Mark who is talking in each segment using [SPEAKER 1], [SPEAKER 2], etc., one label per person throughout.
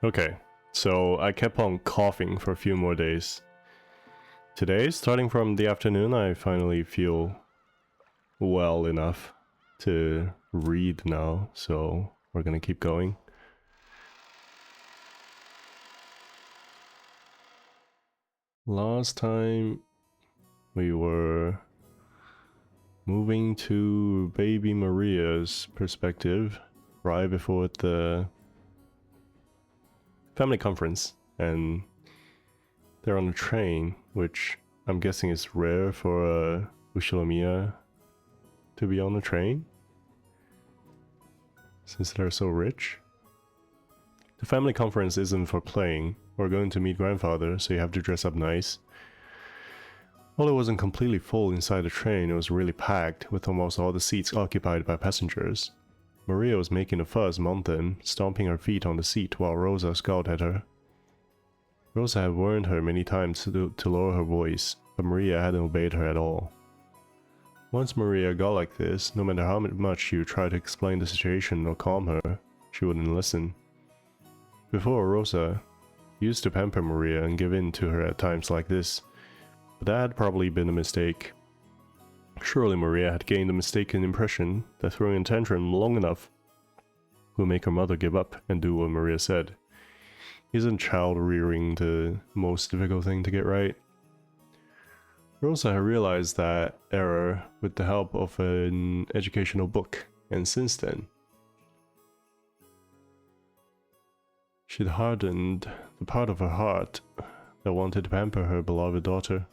[SPEAKER 1] Okay, so I kept on coughing for a few more days. Today, starting from the afternoon, I finally feel well enough to read now, so we're gonna keep going. Last time we were moving to baby Maria's perspective right before the family conference, and they're on a train, which I'm guessing is rare for Ushilamiya to be on a train, since they're so rich. The family conference isn't for playing. We're going to meet grandfather, so you have to dress up nice. While it wasn't completely full inside the train, it was really packed, with almost all the seats occupied by passengers. Maria was making a fuss among them, stomping her feet on the seat while Rosa scowled at her. Rosa had warned her many times to lower her voice, but Maria hadn't obeyed her at all. Once Maria got like this, no matter how much she would try to explain the situation or calm her, she wouldn't listen. Before, Rosa used to pamper Maria and give in to her at times like this, but that had probably been a mistake. Surely Maria had gained the mistaken impression that throwing a tantrum long enough would make her mother give up and do what Maria said. Isn't child rearing the most difficult thing to get right? Rosa had realized that error with the help of an educational book, and since then, she'd hardened the part of her heart that wanted to pamper her beloved daughter.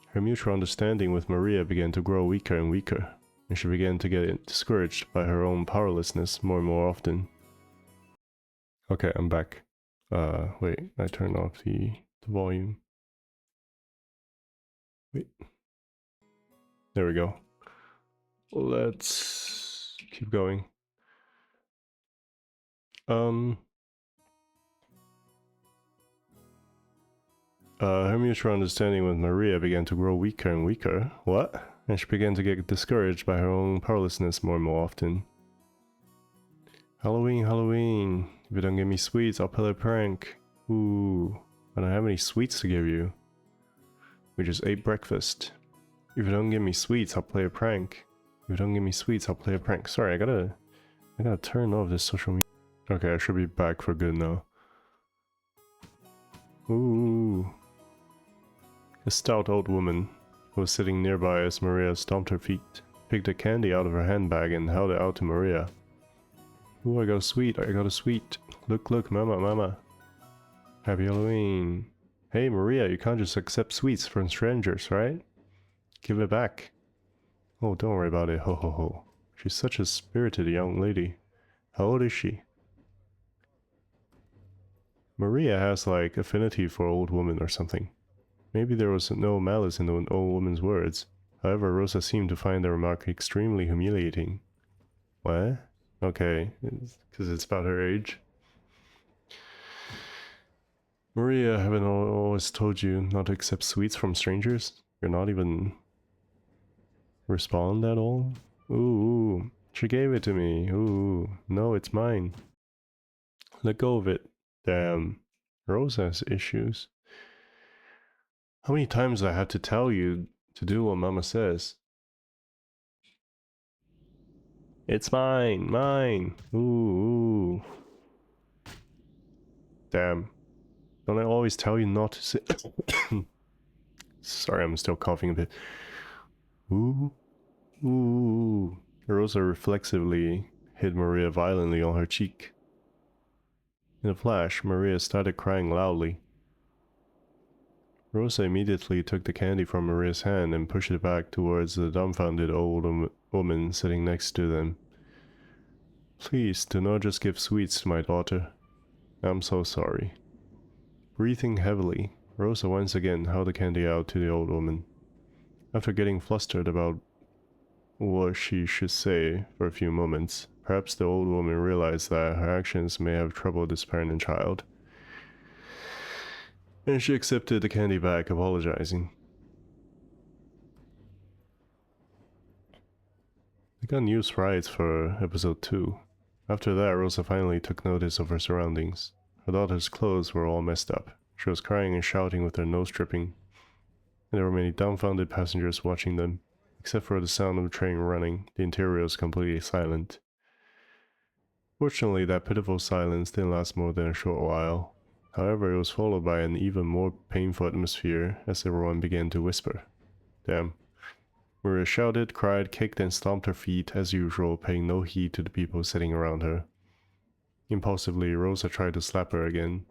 [SPEAKER 1] Her mutual understanding with Maria began to grow weaker and weaker, and she began to get discouraged by her own powerlessness more and more often. Okay, I'm back. Wait, I turned off the volume. Wait. There we go. Let's keep going. Her mutual understanding with Maria began to grow weaker and weaker. What? And she began to get discouraged by her own powerlessness more and more often. Halloween, Halloween. If you don't give me sweets, I'll play a prank. Ooh, I don't have any sweets to give you. We just ate breakfast. If you don't give me sweets, I'll play a prank. If you don't give me sweets, I'll play a prank. Sorry, I gotta turn off this social media. Okay, I should be back for good now. Ooh. A stout old woman who was sitting nearby as Maria stomped her feet, picked a candy out of her handbag and held it out to Maria. Ooh, I got a sweet, I got a sweet. Look, look, mama, mama. Happy Halloween. Hey Maria, you can't just accept sweets from strangers, right? Give it back. Oh, don't worry about it, ho ho ho. She's such a spirited young lady. How old is she? Maria has like affinity for old women or something. Maybe there was no malice in the old woman's words. However, Rosa seemed to find the remark extremely humiliating. What? Okay, because it's about her age. Maria, haven't I always told you not to accept sweets from strangers? You're not even respond at all? Ooh, she gave it to me. Ooh, no, it's mine. Let go of it. Damn, Rosa has issues. How many times do I have to tell you to do what Mama says? It's mine, mine. Ooh. Damn. Don't I always tell you not to say? Sorry, I'm still coughing a bit. Ooh. Ooh. Rosa reflexively hit Maria violently on her cheek. In a flash, Maria started crying loudly. Rosa immediately took the candy from Maria's hand and pushed it back towards the dumbfounded old woman sitting next to them. Please, do not just give sweets to my daughter. I'm so sorry. Breathing heavily, Rosa once again held the candy out to the old woman. After getting flustered about what she should say for a few moments, perhaps the old woman realized that her actions may have troubled this parent and child. And she accepted the candy back, apologizing. I got news rights for episode 2. After that, Rosa finally took notice of her surroundings. Her daughter's clothes were all messed up. She was crying and shouting with her nose dripping. And there were many dumbfounded passengers watching them. Except for the sound of the train running, the interior was completely silent. Fortunately, that pitiful silence didn't last more than a short while. However, it was followed by an even more painful atmosphere as everyone began to whisper. Damn. Maria shouted, cried, kicked, and stomped her feet as usual, paying no heed to the people sitting around her. Impulsively, Rosa tried to slap her again,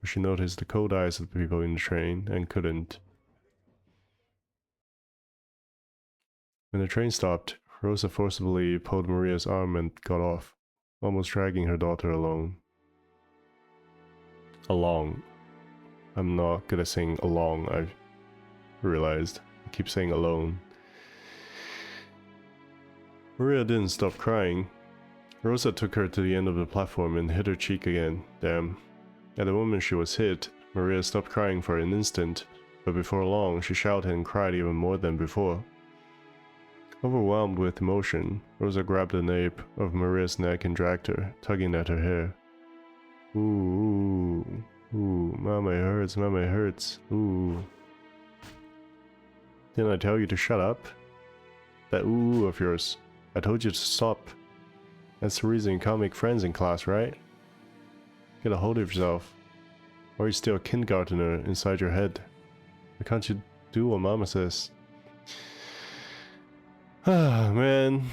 [SPEAKER 1] but she noticed the cold eyes of the people in the train and couldn't. When the train stopped, Rosa forcibly pulled Maria's arm and got off, almost dragging her daughter along. I'm not good at saying along, I've realized. I keep saying alone. Maria didn't stop crying. Rosa took her to the end of the platform and hit her cheek again. Damn. At the moment she was hit, Maria stopped crying for an instant, but before long she shouted and cried even more than before. Overwhelmed with emotion, Rosa grabbed the nape of Maria's neck and dragged her, tugging at her hair. Ooh, mama it hurts, mama it hurts, ooh. Didn't I tell you to shut up? That ooh of yours. I told you to stop. That's the reason you can't make friends in class, right? Get a hold of yourself. Or you're still a kindergartner inside your head. Why can't you do what mama says? Ah, man.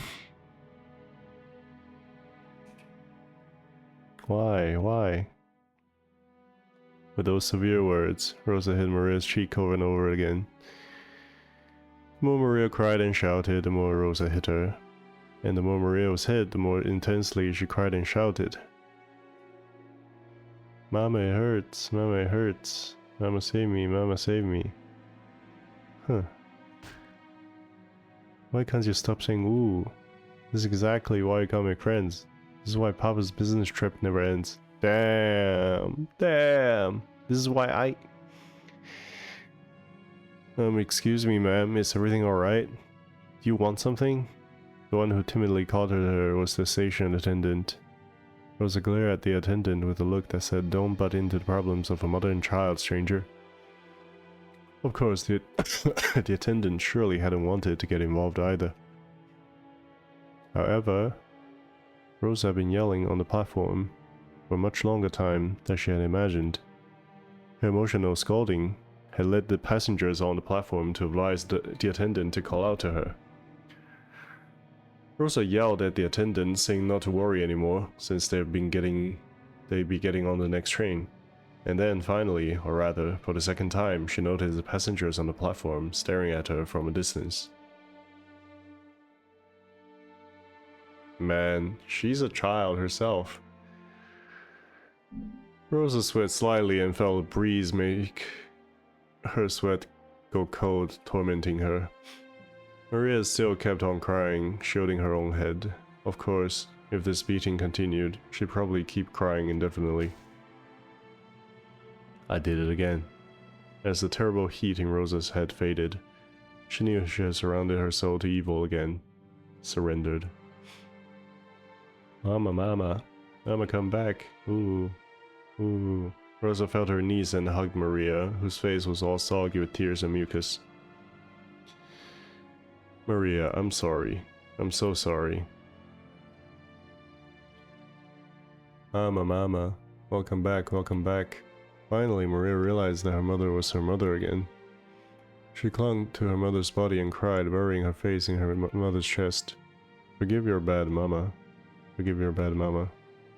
[SPEAKER 1] Why? With those severe words, Rosa hit Maria's cheek over and over again. The more Maria cried and shouted, the more Rosa hit her. And the more Maria was hit, the more intensely she cried and shouted. Mama, it hurts. Mama, it hurts. Mama, save me. Mama, save me. Huh. Why can't you stop saying ooh? This is exactly why you can't make friends. This is why Papa's business trip never ends. Damn. This is why I... excuse me, ma'am. Is everything alright? Do you want something? The one who timidly called her was the station attendant. There was a glare at the attendant with a look that said, "Don't butt into the problems of a mother and child, stranger." Of course, the attendant surely hadn't wanted to get involved either. However, Rosa had been yelling on the platform for a much longer time than she had imagined. Her emotional scolding had led the passengers on the platform to advise the attendant to call out to her. Rosa yelled at the attendant, saying not to worry anymore, since they'd be getting on the next train. And then finally, or rather, for the second time, she noticed the passengers on the platform staring at her from a distance. Man, she's a child herself. Rosa sweat slightly and felt a breeze make her sweat go cold, tormenting her. Maria still kept on crying, shielding her own head. Of course, if this beating continued, she'd probably keep crying indefinitely. I did it again. As the terrible heat in Rosa's head faded, she knew she had surrounded her soul to evil again. Surrendered. Mama, come back. Ooh. Rosa fell to her knees and hugged Maria, whose face was all soggy with tears and mucus. Maria, I'm sorry. I'm so sorry. Mama. Welcome back. Finally, Maria realized that her mother was her mother again. She clung to her mother's body and cried, burying her face in her mother's chest. Forgive your bad mama.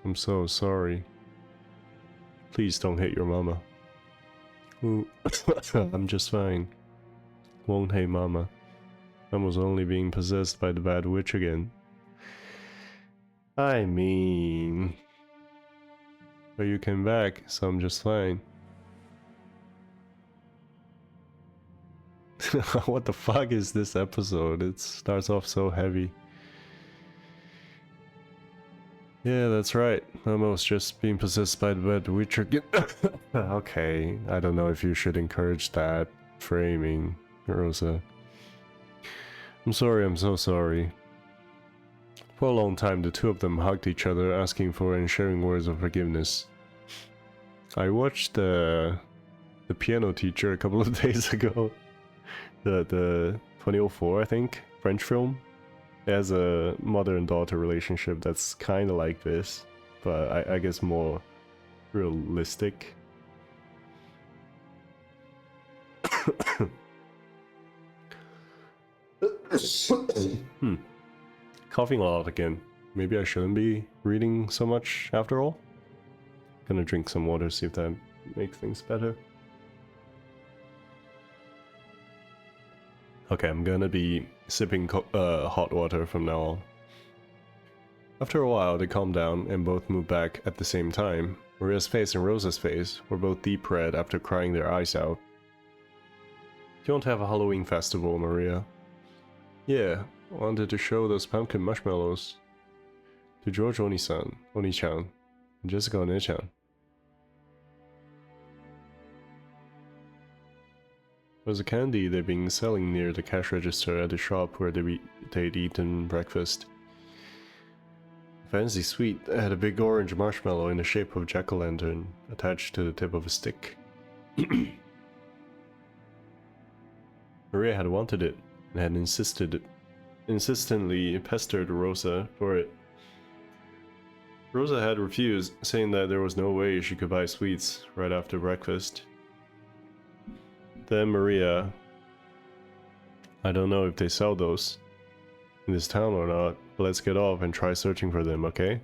[SPEAKER 1] I'm so sorry. Please don't hit your mama. Ooh. I'm just fine. Won't hate mama. I was only being possessed by the bad witch again. I mean... But you came back, so I'm just fine. What the fuck is this episode? It starts off so heavy. Yeah, that's right. Mama was just being possessed by the bad witch again. Okay, I don't know if you should encourage that framing, Rosa. I'm sorry, I'm so sorry. For a long time, the two of them hugged each other, asking for and sharing words of forgiveness. I watched the piano teacher a couple of days ago. The 2004, I think, French film. It has a mother and daughter relationship that's kind of like this, but I guess more realistic. Coughing a lot again. Maybe I shouldn't be reading so much after all. Gonna drink some water, see if that makes things better. Okay, I'm gonna be sipping hot water from now on. After a while, they calmed down and both moved back at the same time. Maria's face and Rosa's face were both deep red after crying their eyes out. Do you want to have a Halloween festival, Maria? Yeah, I wanted to show those pumpkin marshmallows to George Oni-san, Oni-chan, and Jessica One-chan. It was a candy they'd been selling near the cash register at the shop where they'd eaten breakfast. Fancy sweet had a big orange marshmallow in the shape of a jack-o'-lantern attached to the tip of a stick. Maria had wanted it and had insistently pestered Rosa for it. Rosa had refused, saying that there was no way she could buy sweets right after breakfast. Then Maria, I don't know if they sell those in this town or not, but let's get off and try searching for them, okay?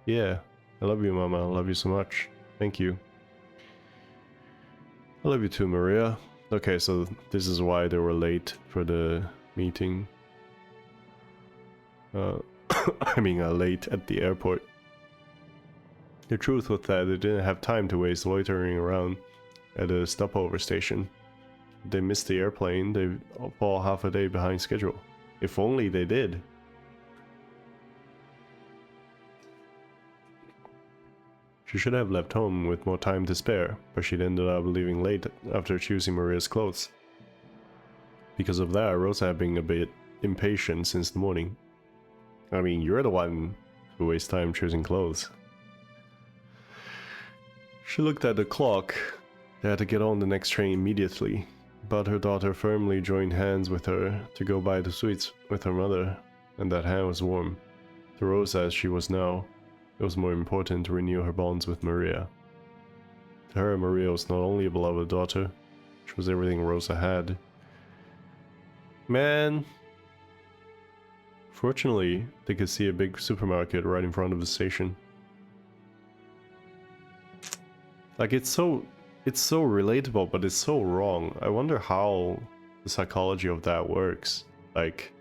[SPEAKER 1] Yeah, I love you, Mama. I love you so much. Thank you. I love you too, Maria. Okay, so this is why they were late for the meeting. I mean, late at the airport. The truth was that they didn't have time to waste loitering around at a stopover station. If they missed the airplane, they'd fall half a day behind schedule. If only they did. She should have left home with more time to spare, but she'd ended up leaving late after choosing Maria's clothes. Because of that, Rosa had been a bit impatient since the morning. I mean, you're the one who wastes time choosing clothes. She looked at the clock. They had to get on the next train immediately, but her daughter firmly joined hands with her to go buy the sweets with her mother, and that hand was warm. To Rosa as she was now, it was more important to renew her bonds with Maria. To her, Maria was not only a beloved daughter, she was everything Rosa had. Man! Fortunately, they could see a big supermarket right in front of the station. Like, it's so relatable, but it's so wrong. I wonder how the psychology of that works. Like,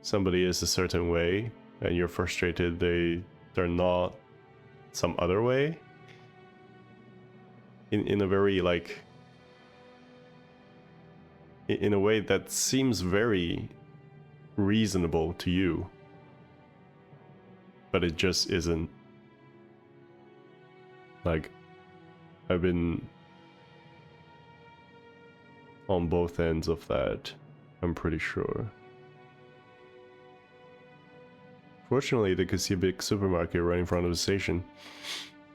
[SPEAKER 1] somebody is a certain way, and you're frustrated they're not some other way. In a very, like, in a way that seems very reasonable to you, but it just isn't. Like, I've been on both ends of that, I'm pretty sure. Fortunately, they could see a big supermarket right in front of the station.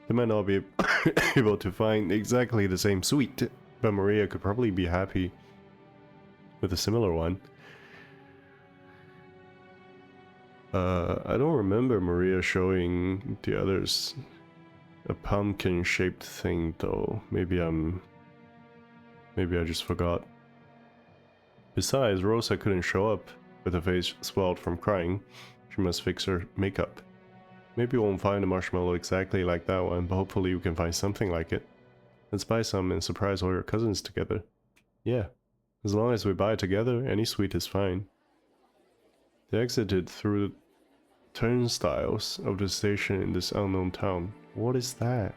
[SPEAKER 1] They might not be able to find exactly the same sweet, but Maria could probably be happy with a similar one. I don't remember Maria showing the others a pumpkin-shaped thing, though. Maybe I just forgot. Besides, Rosa couldn't show up with her face swelled from crying. She must fix her makeup. Maybe we won't find a marshmallow exactly like that one, but hopefully we can find something like it. Let's buy some and surprise all your cousins together. Yeah, as long as we buy together, any sweet is fine. They exited through the turnstiles of the station in this unknown town. What is that?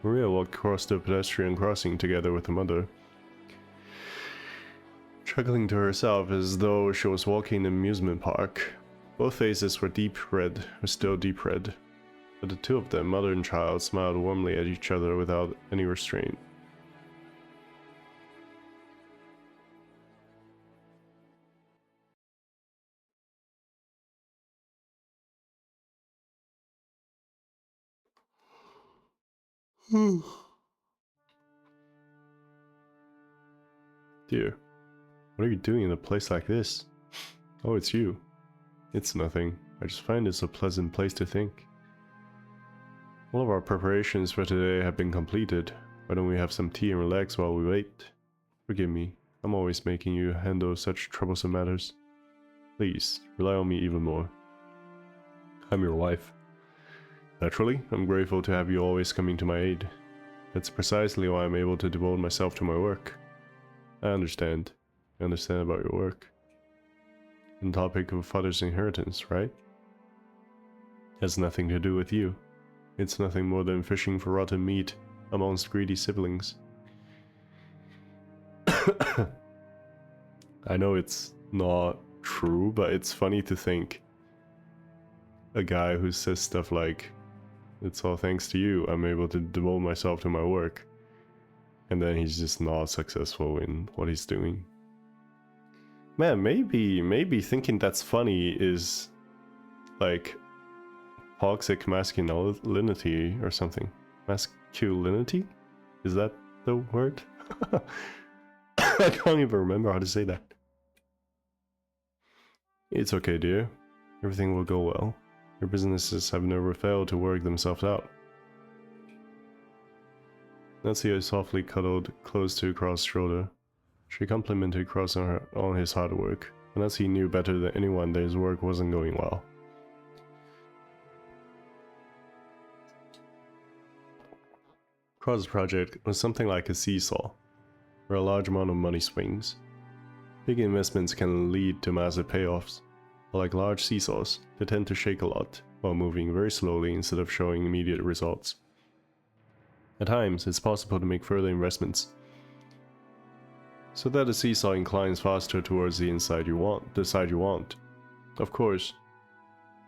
[SPEAKER 1] Maria walked across the pedestrian crossing together with her mother, chuckling to herself as though she was walking in an amusement park. Both faces were still deep red, but the two of them, mother and child, smiled warmly at each other without any restraint. Dear, what are you doing in a place like this? Oh, it's you. It's nothing. I just find this a pleasant place to think. All of our preparations for today have been completed. Why don't we have some tea and relax while we wait? Forgive me, I'm always making you handle such troublesome matters. Please, rely on me even more. I'm your wife. Naturally, I'm grateful to have you always coming to my aid. That's precisely why I'm able to devote myself to my work. I understand. I understand about your work. And the topic of father's inheritance, right? Has nothing to do with you. It's nothing more than fishing for rotten meat amongst greedy siblings. I know it's not true, but it's funny to think a guy who says stuff like, it's all thanks to you, I'm able to devote myself to my work, and then he's just not successful in what he's doing. Man, maybe thinking that's funny is like toxic masculinity or something. Masculinity? Is that the word? I can't even remember how to say that. It's okay, dear. Everything will go well. Your businesses have never failed to work themselves out. Nancy softly cuddled close to Cross's shoulder. She complimented Cross on his hard work, and as he knew better than anyone that his work wasn't going well. Cross's project was something like a seesaw, where a large amount of money swings. Big investments can lead to massive payoffs, but like large seesaws, they tend to shake a lot, while moving very slowly instead of showing immediate results. At times, it's possible to make further investments, so that the seesaw inclines faster towards the side you want. Of course,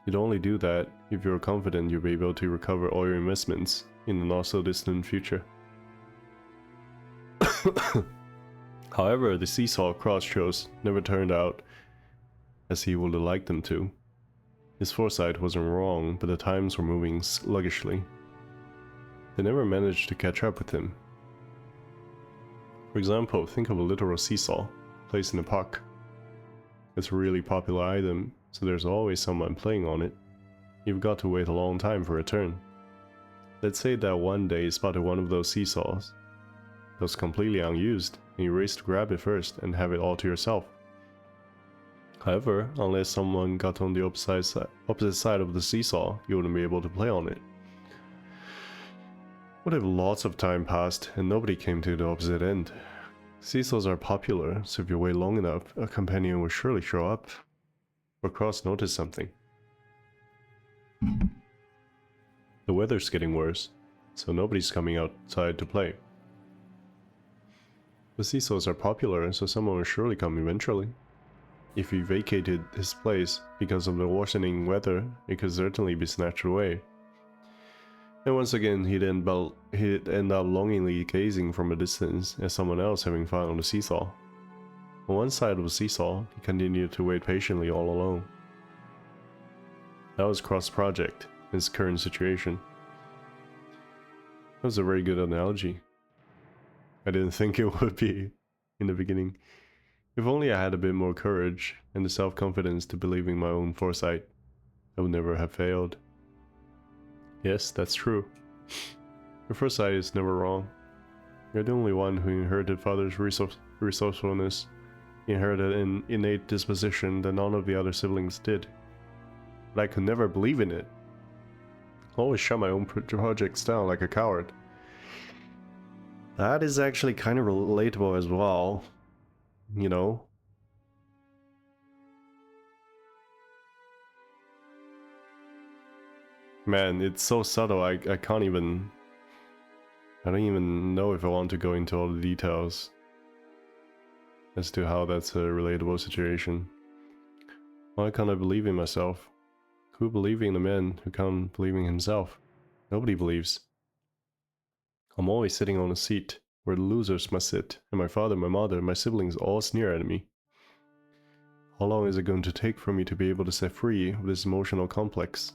[SPEAKER 1] you'd only do that if you're confident you'll be able to recover all your investments in the not so distant future. However, the seesaw Cross chose never turned out as he would have liked them to. His foresight wasn't wrong, but the times were moving sluggishly. They never managed to catch up with him. For example, think of a literal seesaw placed in a park. It's a really popular item, so there's always someone playing on it. You've got to wait a long time for a turn. Let's say that one day you spotted one of those seesaws that was completely unused, and you raced to grab it first and have it all to yourself. However, unless someone got on the opposite side of the seesaw, you wouldn't be able to play on it. What if lots of time passed and nobody came to the opposite end? Seesaws are popular, so if you wait long enough, a companion will surely show up. But Cross noticed something. The weather's getting worse, so nobody's coming outside to play. The seesaws are popular, so someone will surely come eventually. If he vacated his place because of the worsening weather, it could certainly be snatched away. And once again, he'd end up longingly gazing from a distance at someone else having fun on the seesaw. On one side of the seesaw, he continued to wait patiently all alone. That was Cross's project, his current situation. That was a very good analogy. I didn't think it would be in the beginning. If only I had a bit more courage and the self-confidence to believe in my own foresight, I would never have failed. Yes, that's true. Your foresight is never wrong. You're the only one who inherited father's resourcefulness, inherited an innate disposition that none of the other siblings did. But I could never believe in it. I always shut my own projects down like a coward. That is actually kind of relatable as well, you know? Man, it's so subtle, I don't even know if I want to go into all the details as to how that's a relatable situation. Why can't I believe in myself? Who believes in a man who can't believe in himself? Nobody believes. I'm always sitting on a seat where the losers must sit, and my father, my mother, my siblings all sneer at me. How long is it going to take for me to be able to set free of this emotional complex?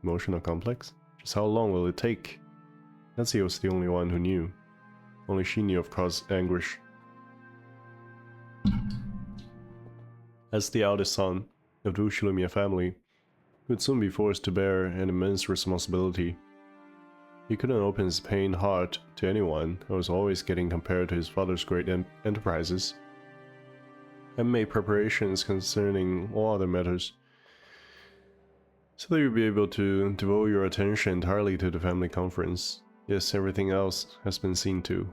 [SPEAKER 1] Emotional complex? Just how long will it take? Nancy was the only one who knew. Only she knew of caused anguish. As the eldest son of the Ushilumia family, he would soon be forced to bear an immense responsibility. He couldn't open his pained heart to anyone and was always getting compared to his father's great enterprises, and made preparations concerning all other matters, so that you'll be able to devote your attention entirely to the family conference. Yes, everything else has been seen to.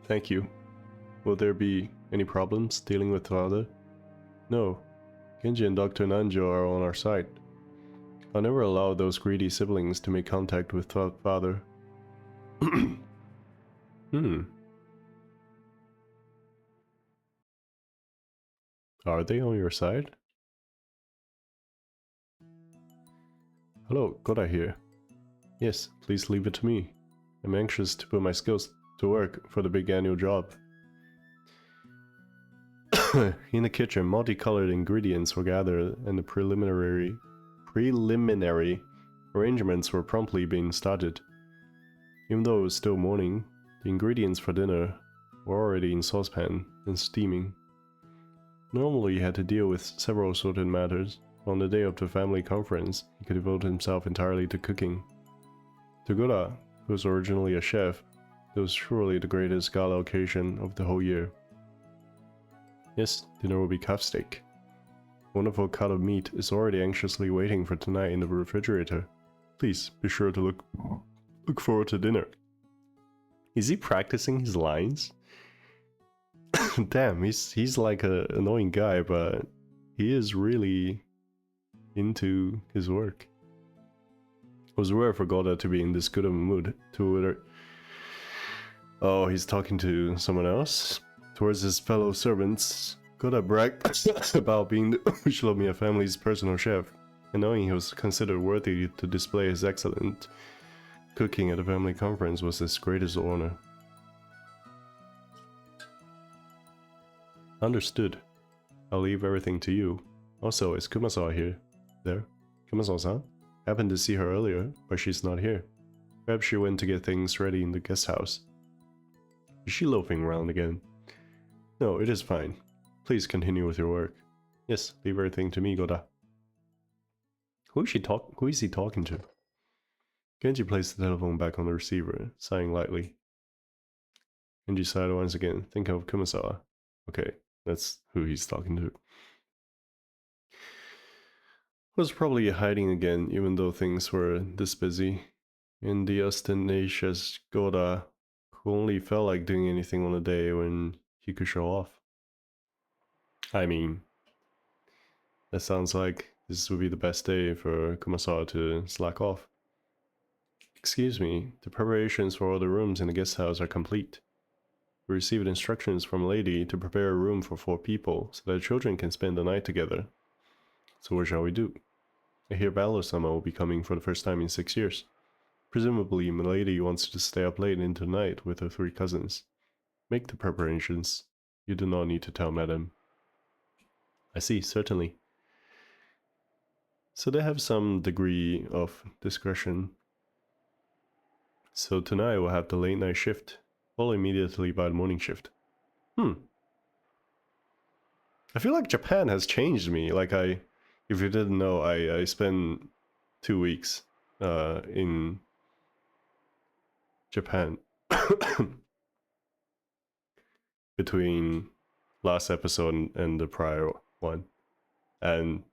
[SPEAKER 1] Thank you. Will there be any problems dealing with father? No. Genji and Dr. Nanjo are on our side. I'll never allow those greedy siblings to make contact with father. Are they on your side? Hello, Goda here. Yes, please leave it to me. I'm anxious to put my skills to work for the big annual job. In the kitchen, multicolored ingredients were gathered and the preliminary arrangements were promptly being started. Even though it was still morning, the ingredients for dinner were already in saucepan and steaming. Normally he had to deal with several assorted matters. On the day of the family conference, he could devote himself entirely to cooking. To Goda, who was originally a chef, it was surely the greatest gala occasion of the whole year. Yes, dinner will be calf steak. A wonderful cut of meat is already anxiously waiting for tonight in the refrigerator. Please be sure to look forward to dinner. Is he practicing his lines? Damn, he's like an annoying guy, but he is really into his work. It was rare for Goda to be in this good of a mood. Oh, he's talking to someone else? Towards his fellow servants, Goda bragged about being the Ushilomia family's personal chef, and knowing he was considered worthy to display his excellent cooking at the family conference was his greatest honor. Understood. I'll leave everything to you. Also, is Kumasawa here? There? Kumasawa-san? Happened to see her earlier, but she's not here. Perhaps she went to get things ready in the guest house. Is she loafing around again? No, it is fine. Please continue with your work. Yes, leave everything to me, Goda. Who is he talking to? Genji placed the telephone back on the receiver, sighing lightly. Genji sighed once again, thinking of Kumasawa. Okay, that's who he's talking to. Was probably hiding again, even though things were this busy. And the ostentatious Goda, who only felt like doing anything on a day when he could show off. I mean, that sounds like this would be the best day for Kumasawa to slack off. Excuse me, the preparations for all the rooms in the guest house are complete. We received instructions from a lady to prepare a room for 4 people so that children can spend the night together. So what shall we do? I hear Balor-sama will be coming for the first time in 6 years. Presumably, Milady wants to stay up late into the night with her 3 cousins. Make the preparations. You do not need to tell Madame. I see, certainly. So they have some degree of discretion. So tonight we'll have the late night shift, followed immediately by the morning shift. I feel like Japan has changed me. Like if you didn't know, I spent 2 weeks in Japan between last episode and the prior one. And,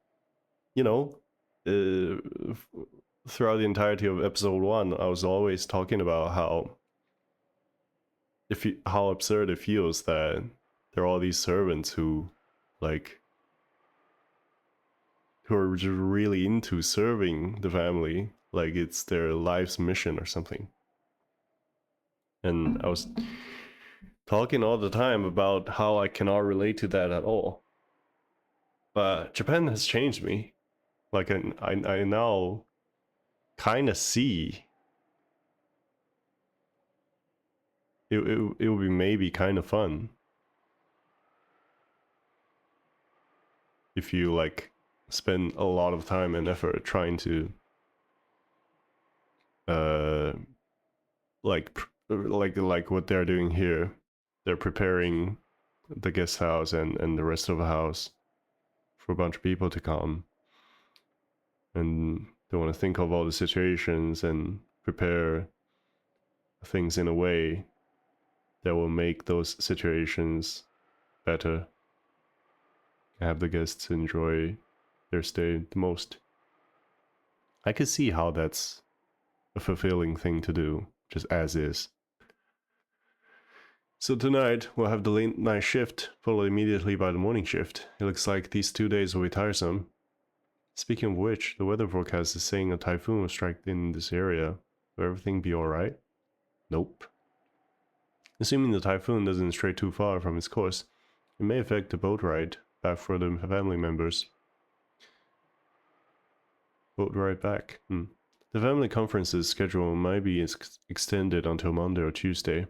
[SPEAKER 1] you know, throughout the entirety of episode 1, I was always talking about how absurd it feels that there are all these servants who are just really into serving the family, like it's their life's mission or something. And I was talking all the time about how I cannot relate to that at all. But Japan has changed me. Like I now kind of see it would be maybe kind of fun if you like spend a lot of time and effort trying to like what they're doing here. They're preparing the guest house and the rest of the house for a bunch of people to come, and they want to think of all the situations and prepare things in a way that will make those situations better, have the guests enjoy their stay the most. I could see how that's a fulfilling thing to do, just as is. So tonight we'll have the late night shift, followed immediately by the morning shift. It looks like these 2 days will be tiresome. Speaking of which, the weather forecast is saying a typhoon will strike in this area. Will everything be alright? Nope. Assuming the typhoon doesn't stray too far from its course, it may affect the boat ride back for the family members. Boat ride back. The family conference's schedule might be extended until Monday or Tuesday.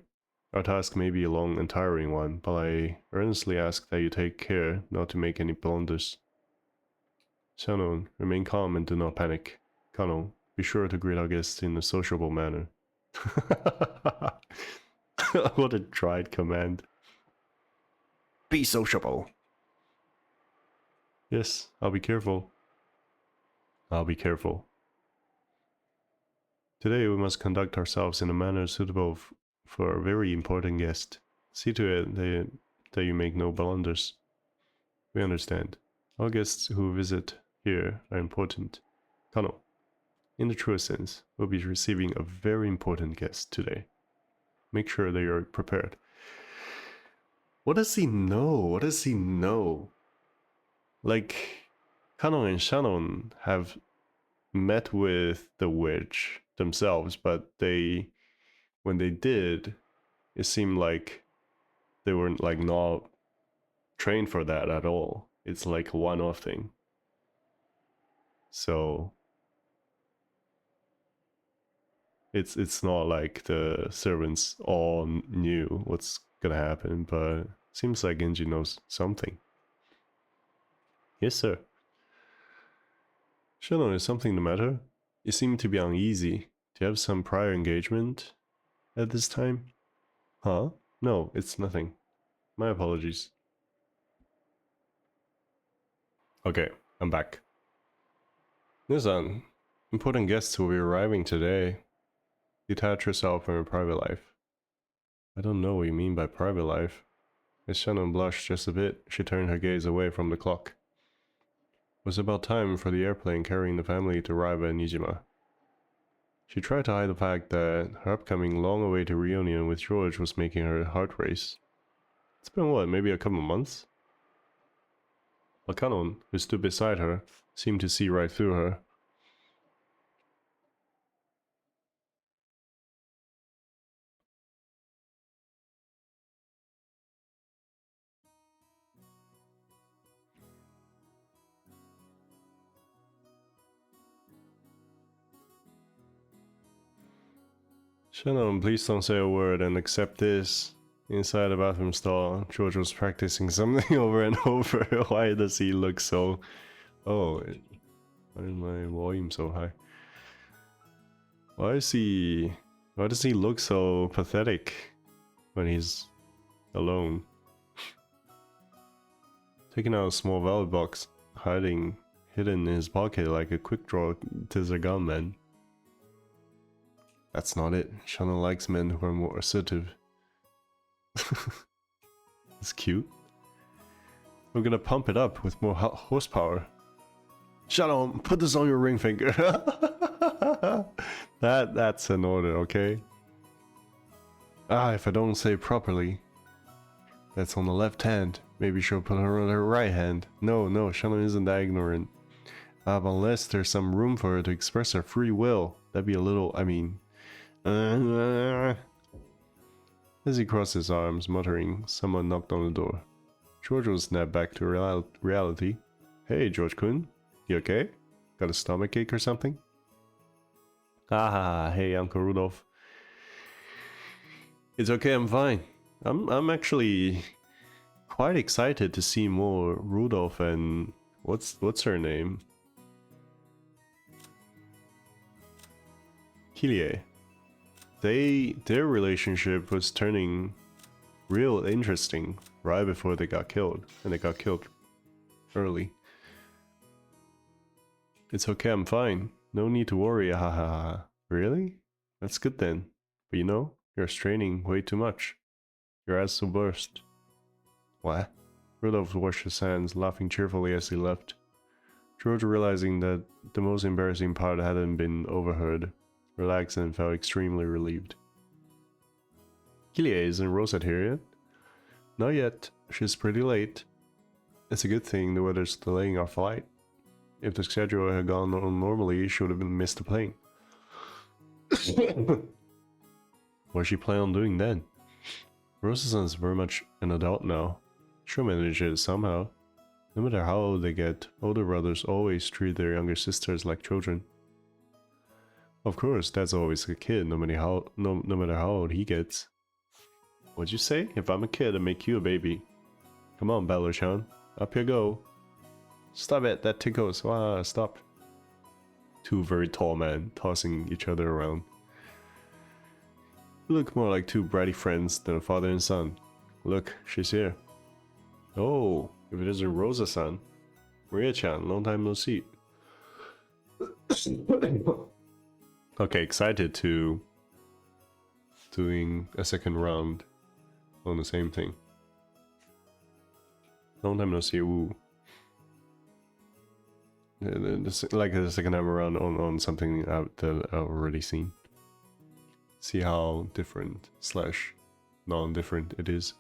[SPEAKER 1] Our task may be a long and tiring one, but I earnestly ask that you take care not to make any blunders. Shannon, remain calm and do not panic. Kano, be sure to greet our guests in a sociable manner. What a tried command. Be sociable. Yes, I'll be careful. I'll be careful. Today we must conduct ourselves in a manner suitable for a very important guest. See to it that you make no blunders. We understand. All guests who visit here are important. Kano, in the truest sense, we'll be receiving a very important guest today. Make sure that you're prepared. What does he know? What does he know? Like, Kano and Shannon have met with the witch themselves, but when they did, it seemed like they weren't like not trained for that at all. It's like a one-off thing. So it's not like the servants all knew what's gonna happen, but seems like Genji knows something. Yes, sir. Shannon, is something the matter? You seem to be uneasy. Do you have some prior engagement at this time? Huh? No, it's nothing. My apologies. Okay, I'm back. Nizan, important guests will be arriving today. Detach yourself from your private life. I don't know what you mean by private life. As Shannon blushed just a bit, she turned her gaze away from the clock. It was about time for the airplane carrying the family to arrive at Nijima. She tried to hide the fact that her upcoming long-awaited reunion with George was making her heart race. It's been what, maybe a couple of months? Akanon, who stood beside her, seemed to see right through her. Shannon, please don't say a word and accept this. Inside the bathroom stall, George was practicing something over and over. Why does he look so... Oh, why is my volume so high? Why does he look so pathetic when he's alone? Taking out a small valve box, hidden in his pocket like a quick draw Tizer gunman. That's not it. Shannon likes men who are more assertive. It's cute. We're gonna pump it up with more horsepower. Shannon, put this on your ring finger. That's an order, okay? Ah, if I don't say it properly. That's on the left hand. Maybe she'll put her on her right hand. No, Shannon isn't that ignorant. But unless there's some room for her to express her free will, that'd be a little, I mean... As he crossed his arms, muttering, someone knocked on the door. George was snapped back to reality. Hey, George-kun, you okay? Got a stomachache or something? Ah, hey, Uncle Rudolph. It's okay, I'm fine. I'm actually quite excited to see more Rudolph and what's her name? Kilie. their relationship was turning real interesting right before they got killed, and they got killed early. It's okay, I'm fine. No need to worry, ha ha ha. Really? That's good then. But you know, you're straining way too much. Your eyes will burst. What? Rudolph washed his hands, laughing cheerfully as he left. George, realizing that the most embarrassing part hadn't been overheard, relaxed and felt extremely relieved. Kilia, isn't Rosette here yet? Not yet. She's pretty late. It's a good thing the weather's delaying our flight. If the schedule had gone on normally, she would have missed the plane. What's she planning on doing then? Rosa-san's very much an adult now. She'll manage it somehow. No matter how old they get, older brothers always treat their younger sisters like children. Of course, Dad's always a kid, no matter how old he gets. What'd you say? If I'm a kid, I'll make you a baby. Come on, Battler-chan. Up you go. Stop it, that tickles. Ah, stop. Two very tall men tossing each other around. You look more like two bratty friends than a father and son. Look, she's here. Oh, if it isn't Rosa-san. Maria-chan, long time no see. Okay, excited to doing a second round on the same thing. Long time no see, ooh. Like the second time around on something that I've already seen. See how different slash non-different it is.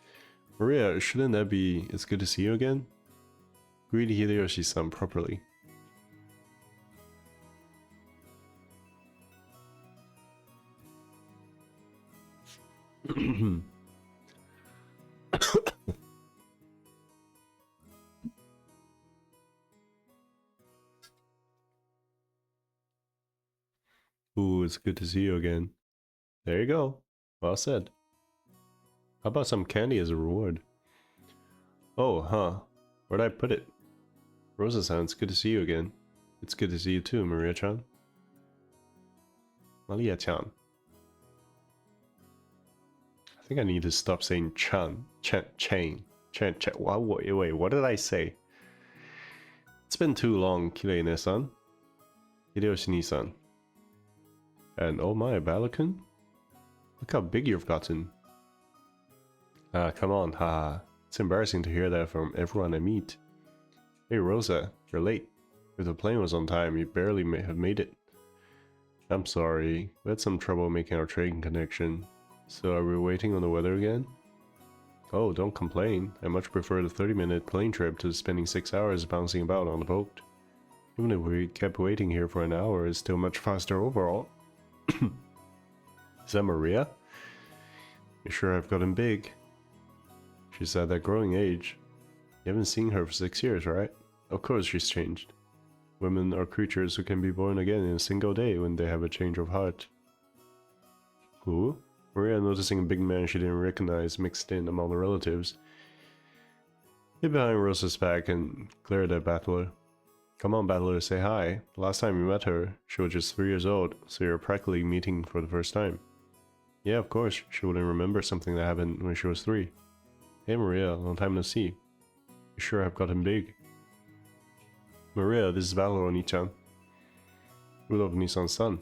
[SPEAKER 1] Maria, shouldn't that be it's good to see you again? Greet Hideyoshi-san properly. Ooh, it's good to see you again. There you go. Well said. How about some candy as a reward? Oh, huh. Where'd I put it? Rosa-san, it's good to see you again. It's good to see you too, Maria-chan. Maria-chan. I think I need to stop saying chan. Chain. Wait, what did I say? It's been too long, Kirei-ne-san. Hideyoshi-ni-san. And oh my, Balakun? Look how big you've gotten. Ah, come on, haha. It's embarrassing to hear that from everyone I meet. Hey Rosa, you're late. If the plane was on time, you barely may have made it. I'm sorry, we had some trouble making our train connection. So are we waiting on the weather again? Oh, don't complain. I much prefer the 30-minute plane trip to spending 6 hours bouncing about on the boat. Even if we kept waiting here for an hour, it's still much faster overall. Is that Maria? You sure I've gotten big. She's at that growing age. You haven't seen her for 6 years, right? Of course she's changed. Women are creatures who can be born again in a single day when they have a change of heart. Who? Maria, noticing a big man she didn't recognize mixed in among the relatives, hid behind Rosa's back and glared at Battler. Come on, Battler, say hi. The last time you met her, she was just 3 years old, so you're practically meeting for the first time. Yeah, of course, she wouldn't remember something that happened when she was 3. Hey Maria, long time no see. You sure have gotten big. Maria, this is Battler Oni-chan. Rudolph Nissan's son.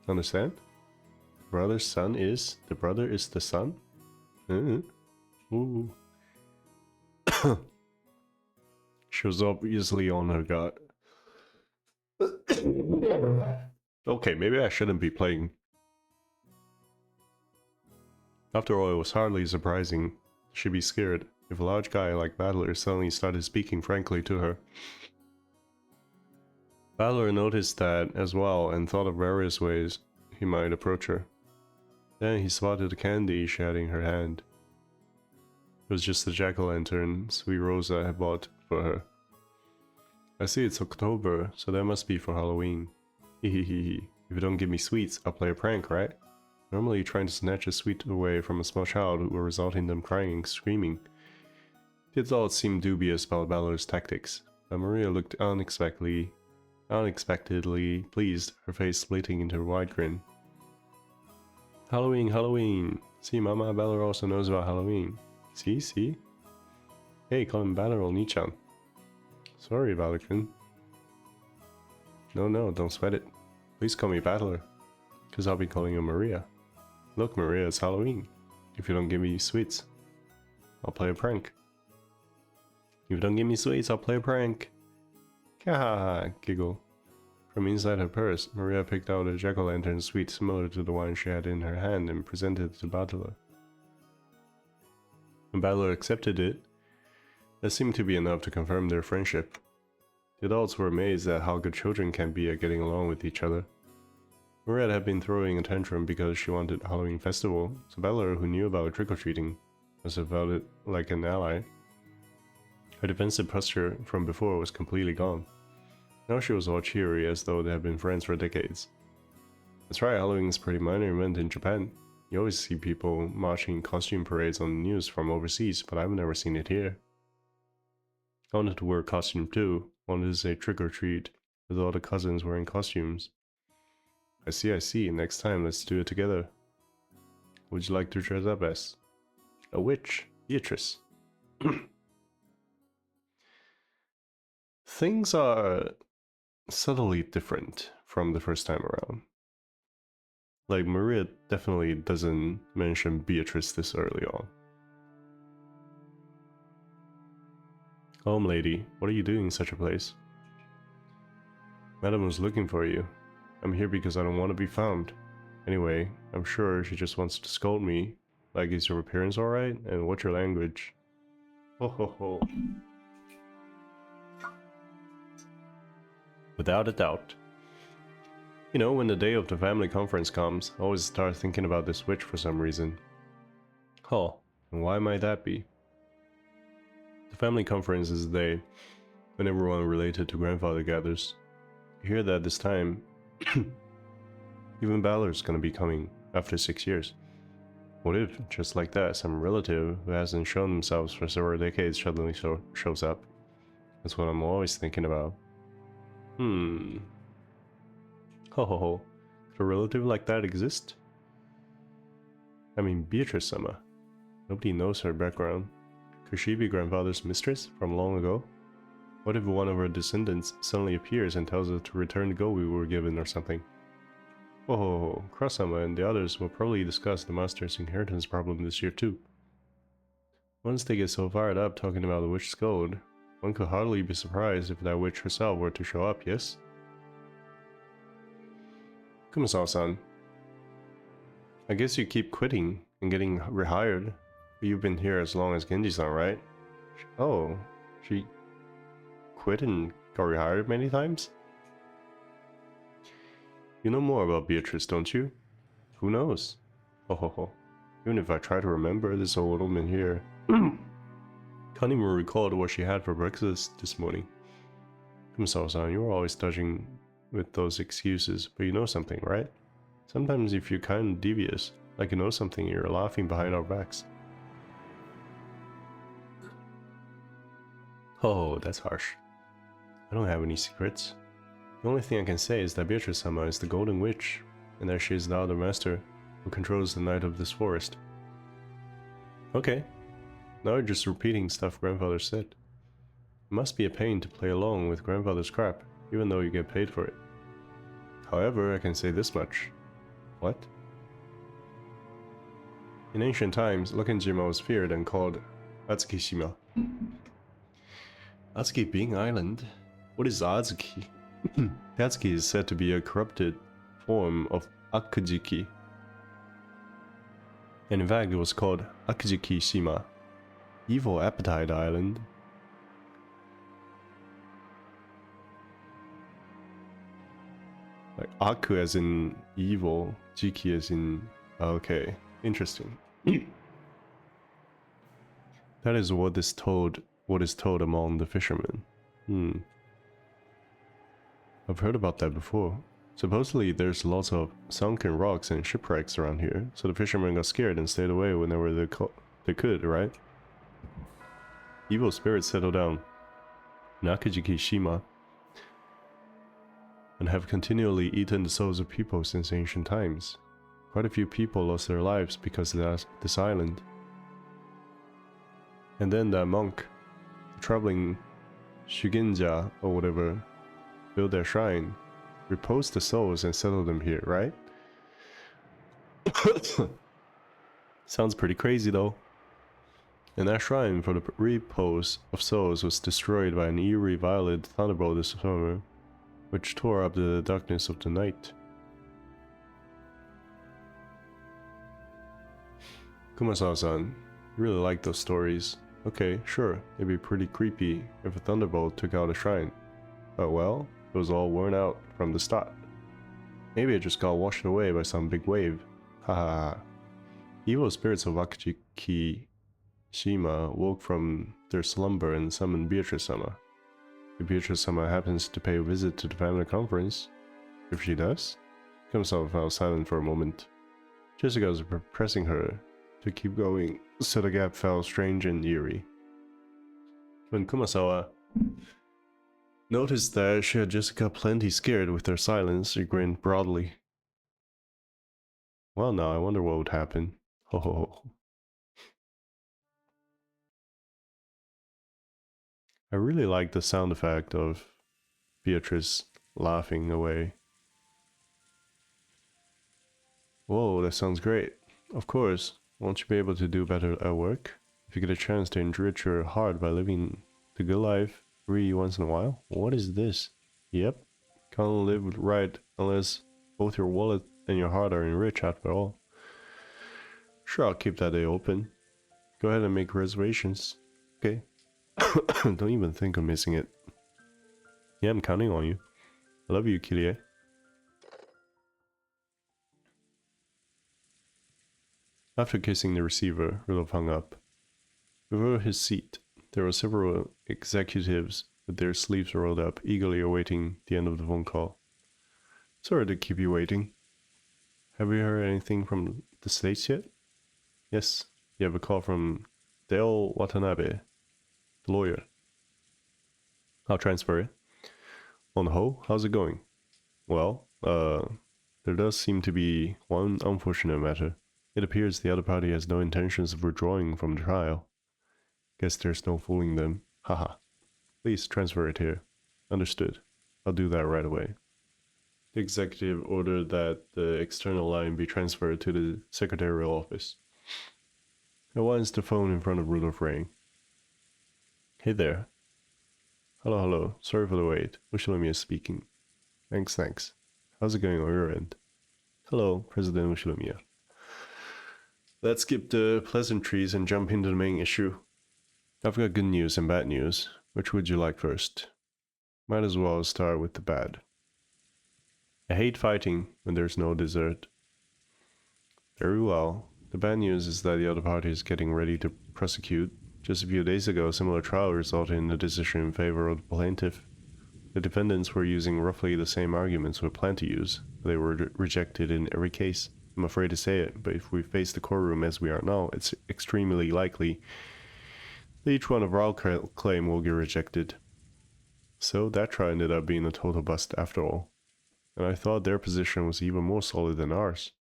[SPEAKER 1] Understand? The brother is the son? Ooh. She was obviously on her guard. Okay, maybe I shouldn't be playing. After all, it was hardly surprising she'd be scared if a large guy like Battler suddenly started speaking frankly to her. Battler noticed that as well and thought of various ways he might approach her. Then he spotted the candy she had in her hand. It was just the jack-o'-lantern Sweet Rosa had bought for her. I see it's October, so that must be for Halloween. Hehehe. If you don't give me sweets, I'll play a prank, right? Normally trying to snatch a sweet away from a small child will result in them crying and screaming. The adults seemed dubious about Battler's tactics, but Maria looked unexpectedly pleased, her face splitting into a wide grin. Halloween, Halloween. See, Mama Balor also knows about Halloween. See? Hey, call him Balor Oni-chan. Sorry, Balor-kun. No, don't sweat it. Please call me Battler, because I'll be calling you Maria. Look, Maria, it's Halloween. If you don't give me sweets, I'll play a prank. If you don't give me sweets, I'll play a prank. Haha, giggle. From inside her purse, Maria picked out a jack-o'-lantern sweet similar to the one she had in her hand and presented it to Battler. When Battler accepted it, that seemed to be enough to confirm their friendship. The adults were amazed at how good children can be at getting along with each other. Maria had been throwing a tantrum because she wanted a Halloween festival, so Battler, who knew about trick-or-treating, must have felt it like an ally. Her defensive posture from before was completely gone. Now she was all cheery as though they had been friends for decades. That's right, Halloween is a pretty minor event in Japan. You always see people marching in costume parades on the news from overseas, but I've never seen it here. I wanted to wear a costume too. Wanted to say trick or treat with all the cousins wearing costumes. I see. Next time, let's do it together. Would you like to dress up as? A witch, Beatrice. Things are subtly different from the first time around. Like, Maria definitely doesn't mention Beatrice this early on. Home lady, what are you doing in such a place? Madam was looking for you. I'm here because I don't want to be found. Anyway, I'm sure she just wants to scold me. Like, is your appearance alright? And what's your language? Ho ho ho. Without a doubt. You know, when the day of the family conference comes, I always start thinking about this witch for some reason. Huh, and why might that be? The family conference is the day when everyone related to grandfather gathers. You hear that this time, even Balor's gonna be coming after 6 years. What if, just like that, some relative who hasn't shown themselves for several decades suddenly shows up? That's what I'm always thinking about. Ho ho ho. Could a relative like that exist? I mean, Beatrice-sama. Nobody knows her background. Could she be grandfather's mistress from long ago? What if one of her descendants suddenly appears and tells us to return the gold we were given or something? Ho ho ho. Cross-sama and the others will probably discuss the master's inheritance problem this year too. Once they get so fired up talking about the witch's gold, one could hardly be surprised if that witch herself were to show up, yes? Kumasawa-san. I guess you keep quitting and getting rehired. You've been here as long as Genji-san, right? Oh, she quit and got rehired many times? You know more about Beatrice, don't you? Who knows? Ho ho ho. Even if I try to remember this old woman here, can't even recall what she had for breakfast this morning. Kumasawa-san, you were always dodging with those excuses, but you know something, right? Sometimes if you're kind of devious, like you know something, you're laughing behind our backs. Oh, that's harsh. I don't have any secrets. The only thing I can say is that Beatrice-sama is the Golden Witch, and that she is now the master who controls the night of this forest. Okay. Now you're just repeating stuff grandfather said. It must be a pain to play along with grandfather's crap, even though you get paid for it. However, I can say this much. What? In ancient times, Lokenjima was feared and called Atsukishima. Atsuki being island? What is Atsuki? Atsuki is said to be a corrupted form of Akujiki. And in fact, it was called Akujiki Shima. Evil Appetite Island. Like Aku as in evil, Jiki as in... Okay, interesting. That is what is told among the fishermen. I've heard about that before. Supposedly there's lots of sunken rocks and shipwrecks around here, so the fishermen got scared and stayed away whenever they could, right? Evil spirits settle down in Akujiki Shima and have continually eaten the souls of people since ancient times. Quite a few people lost their lives because of this island. And then that monk, the traveling Shugenja or whatever, built their shrine, reposed the souls and settled them here, right? Sounds pretty crazy though. And that shrine for the repose of souls was destroyed by an eerie violet thunderbolt this summer, which tore up the darkness of the night. Kumasawa-san, you really like those stories. Okay, sure, it'd be pretty creepy if a thunderbolt took out a shrine. But well, it was all worn out from the start. Maybe it just got washed away by some big wave. Haha. Evil spirits of Akatsuki Shima woke from their slumber and summoned Beatrice-sama. If Beatrice-sama happens to pay a visit to the family conference, if she does, Kumasawa fell silent for a moment. Jessica was pressing her to keep going, so the gap felt strange and eerie. When Kumasawa noticed that she had Jessica plenty scared with her silence, she grinned broadly. Well now, I wonder what would happen. Ho ho ho. I really like the sound effect of Beatrice laughing away. Whoa, that sounds great. Of course, won't you be able to do better at work? If you get a chance to enrich your heart by living the good life free once in a while? What is this? Yep, can't live right unless both your wallet and your heart are enriched after all. Sure, I'll keep that day open. Go ahead and make reservations. Okay. Don't even think of missing it. Yeah, I'm counting on you. I love you, Kirie. After kissing the receiver, Rudolph hung up. Before his seat, there were several executives with their sleeves rolled up, eagerly awaiting the end of the phone call. Sorry to keep you waiting. Have you heard anything from the States yet? Yes, you have a call from Dale Watanabe, the lawyer. I'll transfer it. On the whole, how's it going? Well, there does seem to be one unfortunate matter. It appears the other party has no intentions of withdrawing from the trial. Guess there's no fooling them. Haha. Please transfer it here. Understood. I'll do that right away. The executive ordered that the external line be transferred to the secretarial office. At once the phone in front of Rudolph rang. Hey there. Hello, hello. Sorry for the wait. Ushilimiya speaking. Thanks. How's it going on your end? Hello, President Ushilimiya. Let's skip the pleasantries and jump into the main issue. I've got good news and bad news. Which would you like first? Might as well start with the bad. I hate fighting when there's no dessert. Very well. The bad news is that the other party is getting ready to prosecute. Just a few days ago, a similar trial resulted in a decision in favor of the plaintiff. The defendants were using roughly the same arguments we plan to use. They were rejected in every case. I'm afraid to say it, but if we face the courtroom as we are now, it's extremely likely that each one of our claim will get rejected. So that trial ended up being a total bust after all. And I thought their position was even more solid than ours.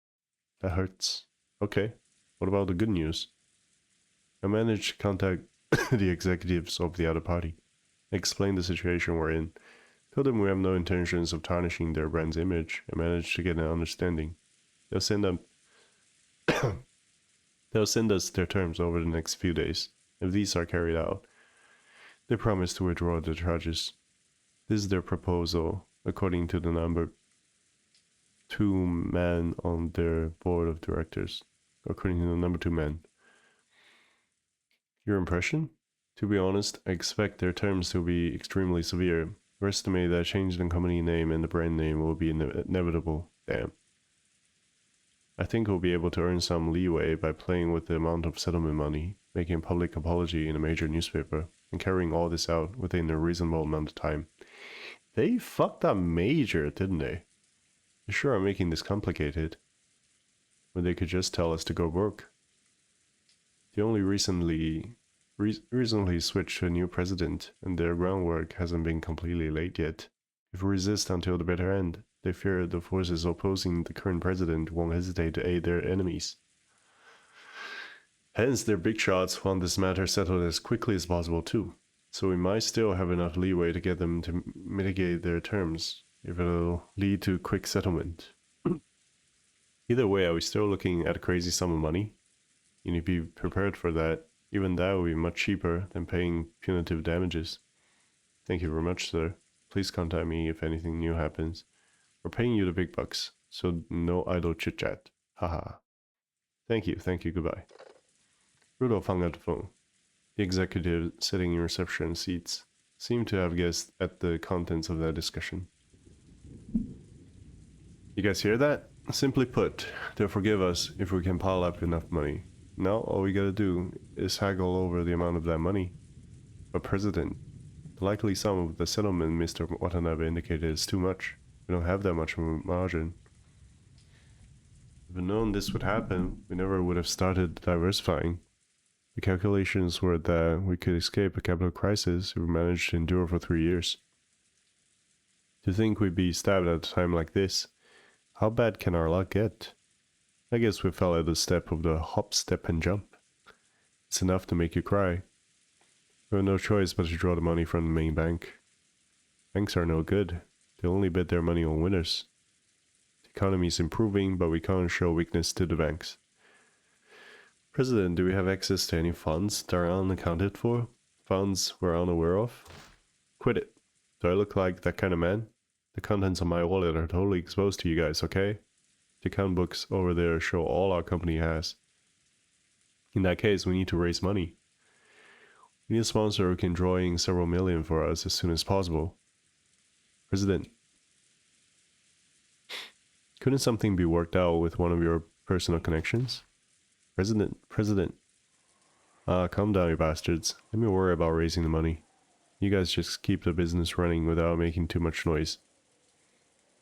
[SPEAKER 1] That hurts. Okay, what about the good news? I managed to contact the executives of the other party, explain the situation we're in, told them we have no intentions of tarnishing their brand's image, and managed to get an understanding. They'll send us their terms over the next few days. If these are carried out, they promise to withdraw the charges. This is their proposal, according to the number 2 man on their board of directors. According to the number 2 man. Your impression? To be honest, I expect their terms to be extremely severe. We estimate that change in the company name and the brand name will be inevitable. Damn. I think we'll be able to earn some leeway by playing with the amount of settlement money, making a public apology in a major newspaper, and carrying all this out within a reasonable amount of time. They fucked up major, didn't they? They sure are making this complicated, when they could just tell us to go work. They only recently switched to a new president, and their groundwork hasn't been completely laid yet. If we resist until the bitter end, They fear the forces opposing the current president won't hesitate to aid their enemies. Hence, their big shots want this matter settled as quickly as possible too. So we might still have enough leeway to get them to mitigate their terms, if it'll lead to quick settlement. Either way, are we still looking at a crazy sum of money? You need to be prepared for that. Even that will be much cheaper than paying punitive damages. Thank you very much, sir. Please contact me if anything new happens. We're paying you the big bucks, so no idle chit-chat. Haha. Thank you, goodbye. Rudolph hung up the phone. The executive sitting in reception seats seemed to have guessed at the contents of that discussion. You guys hear that? Simply put, they'll forgive us if we can pile up enough money. Now all we gotta do is haggle over the amount of that money. But President, the likely sum of the settlement Mr. Watanabe indicated is too much. We don't have that much of a margin. If we'd known this would happen, we never would have started diversifying. The calculations were that we could escape a capital crisis if we managed to endure for 3 years. To think we'd be stabbed at a time like this, how bad can our luck get? I guess we fell at the step of the hop, step, and jump. It's enough to make you cry. We have no choice but to draw the money from the main bank. Banks are no good. They only bet their money on winners. The economy is improving, but we can't show weakness to the banks. President, do we have access to any funds that are unaccounted for? Funds we're unaware of? Quit it. Do I look like that kind of man? The contents of my wallet are totally exposed to you guys, okay? The account books over there show all our company has. In that case, we need to raise money. We need a sponsor who can draw in several million for us as soon as possible. President, couldn't something be worked out with one of your personal connections? President. Calm down, you bastards. Let me worry about raising the money. You guys just keep the business running without making too much noise.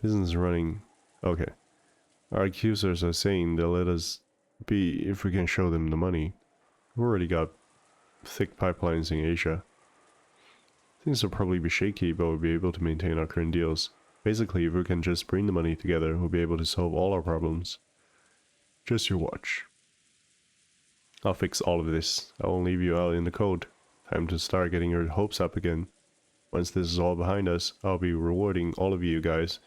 [SPEAKER 1] Business running. Okay. Our accusers are saying they'll let us be if we can show them the money. We've already got thick pipelines in Asia. Things will probably be shaky, but we'll be able to maintain our current deals. Basically, if we can just bring the money together, we'll be able to solve all our problems. Just your watch. I'll fix all of this. I won't leave you out in the cold. Time to start getting your hopes up again. Once this is all behind us, I'll be rewarding all of you guys.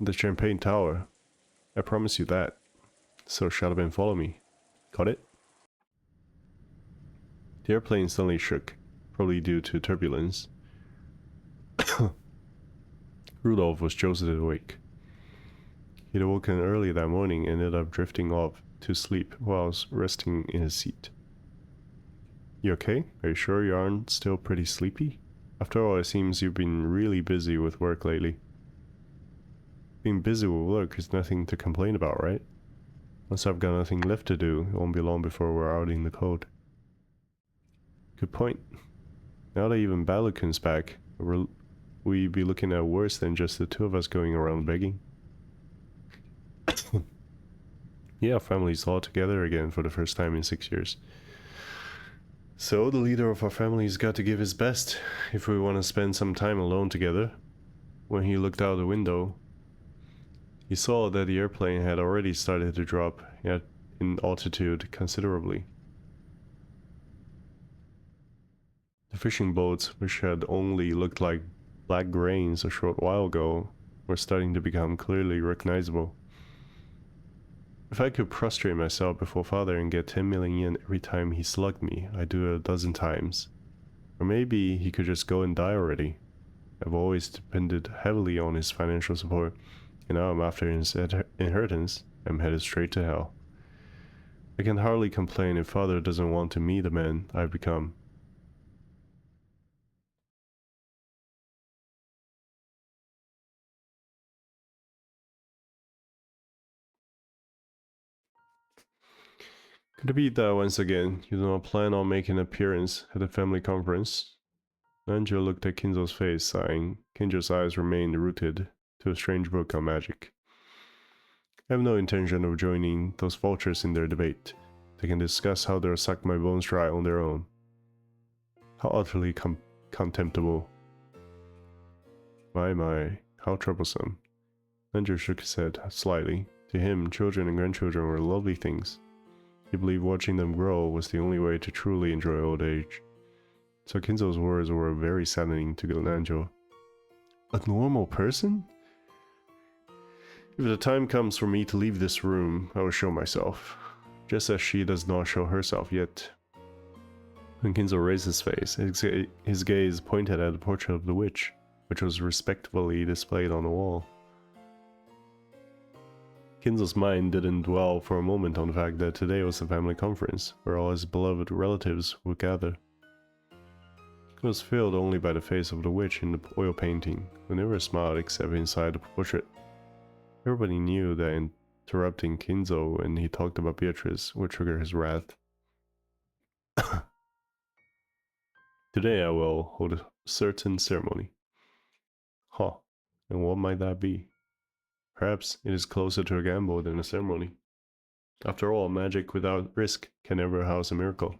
[SPEAKER 1] The Champagne Tower. I promise you that. So shut up and follow me. Got it? The airplane suddenly shook, probably due to turbulence. Rudolph was jolted awake. He'd awoken early that morning and ended up drifting off to sleep whilst resting in his seat. You okay? Are you sure you aren't still pretty sleepy? After all, it seems you've been really busy with work lately. Being busy with work is nothing to complain about, right? Once I've got nothing left to do, it won't be long before we're out in the cold. Good point. Now that even Balukun's back, we'd be looking at worse than just the two of us going around begging. Yeah, family's all together again for the first time in 6 years. So the leader of our family's got to give his best if we want to spend some time alone together. When he looked out the window, he saw that the airplane had already started to drop in altitude considerably. The fishing boats, which had only looked like black grains a short while ago, were starting to become clearly recognizable. If I could prostrate myself before father and get 10 million yen every time he slugged me, I'd do it a dozen times. Or maybe he could just go and die already. I've always depended heavily on his financial support, and now I'm after his inheritance. I'm headed straight to hell. I can hardly complain if father doesn't want to meet the man I've become. Could it be that once again you do not plan on making an appearance at the family conference? Nanjo looked at Kinzo's face, sighing. Kinzo's eyes remained rooted to a strange book on magic. I have no intention of joining those vultures in their debate. They can discuss how they'll suck my bones dry on their own. How utterly contemptible. My, how troublesome. Andrew shook his head slightly. To him, children and grandchildren were lovely things. He believed watching them grow was the only way to truly enjoy old age. So Kinzo's words were very saddening to Nanjo. A normal person? If the time comes for me to leave this room, I will show myself. Just as she does not show herself yet. When Kinzo raised his face, his gaze pointed at the portrait of the witch, which was respectfully displayed on the wall. Kinzo's mind didn't dwell for a moment on the fact that today was a family conference, where all his beloved relatives would gather. It was filled only by the face of the witch in the oil painting, who never smiled except inside the portrait. Everybody knew that interrupting Kinzo when he talked about Beatrice would trigger his wrath. Today I will hold a certain ceremony. Huh, and what might that be? Perhaps it is closer to a gamble than a ceremony. After all, magic without risk can never house a miracle.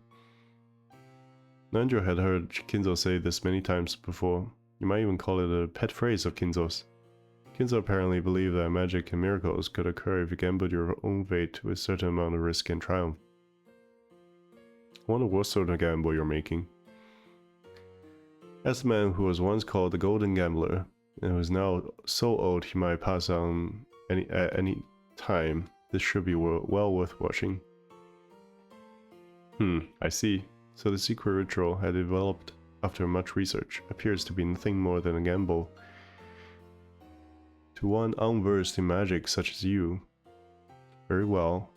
[SPEAKER 1] Nanjo had heard Kinzo say this many times before. You might even call it a pet phrase of Kinzo's. Kinzo apparently believed that magic and miracles could occur if you gambled your own fate with a certain amount of risk and triumph. I wonder what sort of gamble you're making. As the man who was once called the Golden Gambler, and who is now so old he might pass on at any time, this should be well worth watching. I see. So the secret ritual had developed after much research appears to be nothing more than a gamble. To one unversed in magic such as you. Very well.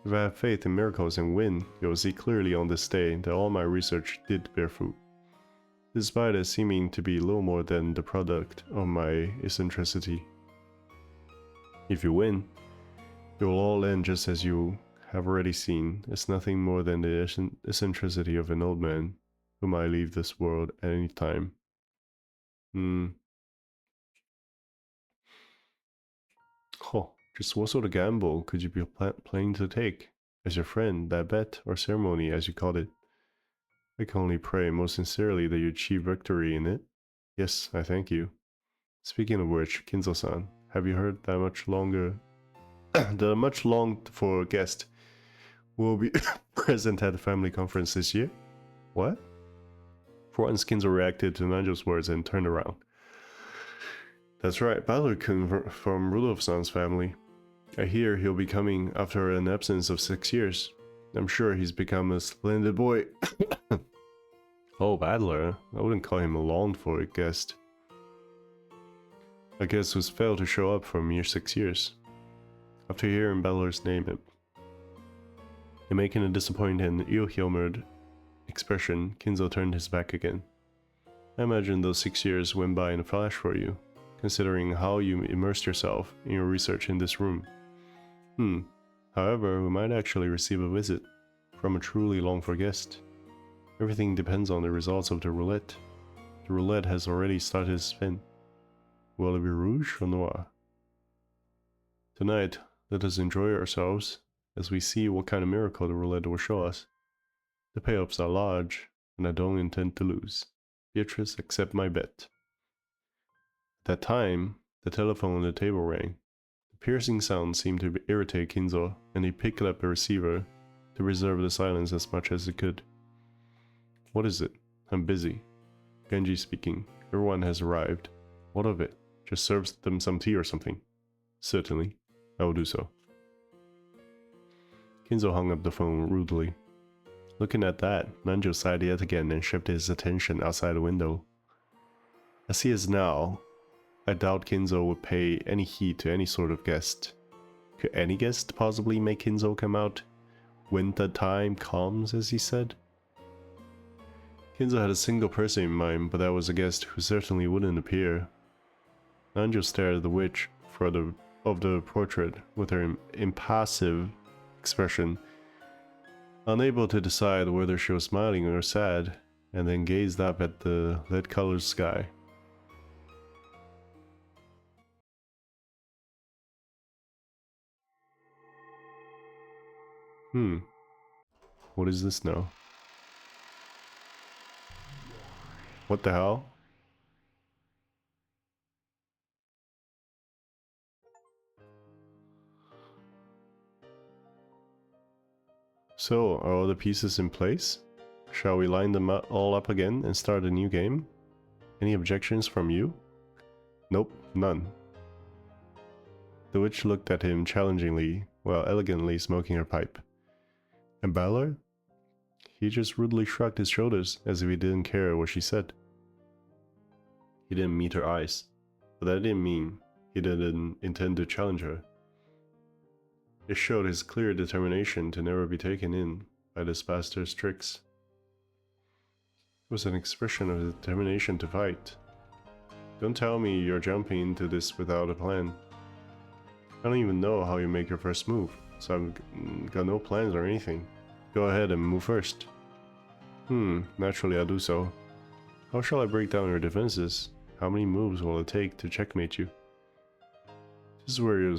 [SPEAKER 1] If I have faith in miracles and win, you'll see clearly on this day that all my research did bear fruit. Despite it seeming to be little more than the product of my eccentricity. If you win, it will all end just as you have already seen. It's nothing more than the eccentricity of an old man who might leave this world at any time. Oh, just what sort of gamble could you be planning to take? As your friend, that bet, or ceremony as you called it. I can only pray most sincerely that you achieve victory in it. Yes, I thank you. Speaking of which, Kinzo-san, have you heard that the much longed for guest will be present at the family conference this year? What? For once, Kinzo reacted to Nanjo's words and turned around. That's right, Balor-kun from Rudolph-san's family. I hear he'll be coming after an absence of 6 years. I'm sure he's become a splendid boy. Oh, Badler. I wouldn't call him a longed-for guest. A guest who's failed to show up for a mere 6 years. After hearing Badler's name, and making a disappointed and ill-humored expression, Kinzo turned his back again. I imagine those 6 years went by in a flash for you, considering how you immersed yourself in your research in this room. However, we might actually receive a visit from a truly longed-for guest. Everything depends on the results of the roulette. The roulette has already started to spin. Will it be rouge or noir? Tonight, let us enjoy ourselves as we see what kind of miracle the roulette will show us. The payoffs are large, and I don't intend to lose. Beatrice, accept my bet. At that time, the telephone on the table rang. The piercing sound seemed to irritate Kinzo, and he picked up the receiver to preserve the silence as much as he could. What is it? I'm busy. Genji speaking. Everyone has arrived. What of it? Just serve them some tea or something. Certainly. I will do so. Kinzo hung up the phone rudely. Looking at that, Nanjo sighed yet again and shifted his attention outside the window. As he is now, I doubt Kinzo would pay any heed to any sort of guest. Could any guest possibly make Kinzo come out when the time comes, as he said? Kinzo had a single person in mind, but that was a guest who certainly wouldn't appear. Nanjo stared at the witch of the portrait with her impassive expression, unable to decide whether she was smiling or sad, and then gazed up at the lead-colored sky. What is this now? What the hell? So, are all the pieces in place? Shall we line them all up again and start a new game? Any objections from you? Nope, none. The witch looked at him challengingly, while elegantly smoking her pipe. And Balor? He just rudely shrugged his shoulders, as if he didn't care what she said. He didn't meet her eyes, but that didn't mean he didn't intend to challenge her. It showed his clear determination to never be taken in by this bastard's tricks. It was an expression of determination to fight. Don't tell me you're jumping into this without a plan. I don't even know how you make your first move, so I've got no plans or anything. Go ahead and move first. Naturally I'll do so. How shall I break down your defenses? How many moves will it take to checkmate you? This is where you'll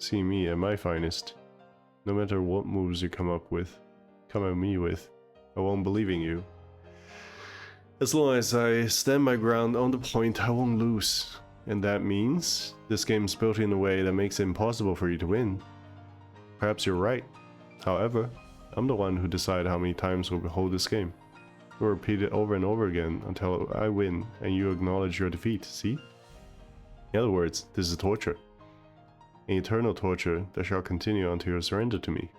[SPEAKER 1] see me at my finest. No matter what moves you come at me with, I won't believe in you. As long as I stand my ground on the point, I won't lose. And that means this game's built in a way that makes it impossible for you to win. Perhaps you're right. However, I'm the one who decides how many times we'll hold this game. We'll repeat it over and over again until I win and you acknowledge your defeat, see? In other words, this is torture. An eternal torture that shall continue until you surrender to me.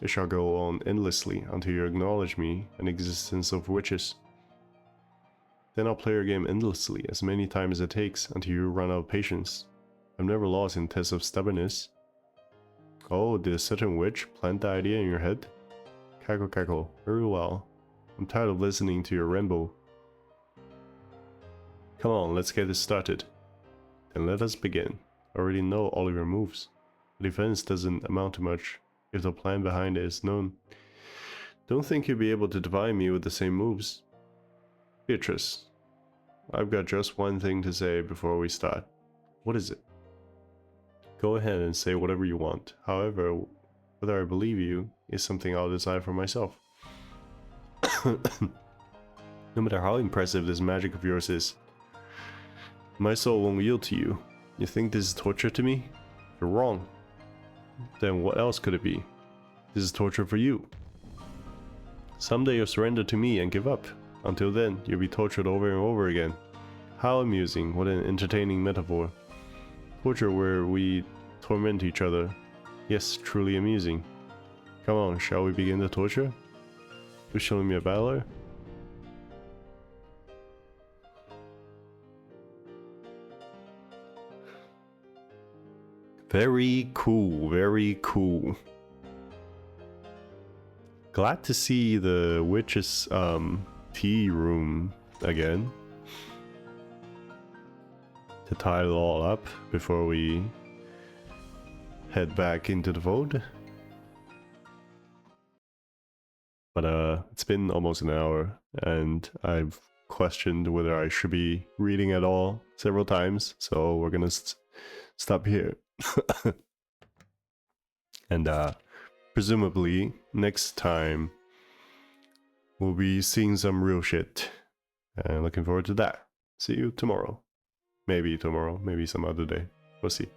[SPEAKER 1] It shall go on endlessly until you acknowledge me and the existence of witches. Then I'll play your game endlessly as many times as it takes until you run out of patience. I've never lost in tests of stubbornness. Oh, did a certain witch plant the idea in your head? Cackle cackle, very well. I'm tired of listening to your ramble. Come on, let's get this started. Then let us begin. I already know all of your moves. The defense doesn't amount to much if the plan behind it is known. Don't think you'll be able to defy me with the same moves. Beatrice, I've got just one thing to say before we start. What is it? Go ahead and say whatever you want. However, whether I believe you is something I'll decide for myself. No matter how impressive this magic of yours is, my soul won't yield to you. You think this is torture to me? You're wrong. Then what else could it be? This is torture for you. Someday you'll surrender to me and give up. Until then, you'll be tortured over and over again. How amusing, what an entertaining metaphor. Torture where we torment each other. Yes, truly amusing. Come on, shall we begin the torture? Who's showing me a Balor? Very cool, very cool. Glad to see the witch's tea room again. To tie it all up before we head back into the vault. But it's been almost an hour and I've questioned whether I should be reading at all several times, so we're gonna stop here. And presumably next time we'll be seeing some real shit, and looking forward to that. See you tomorrow. Maybe tomorrow, maybe some other day. We'll see.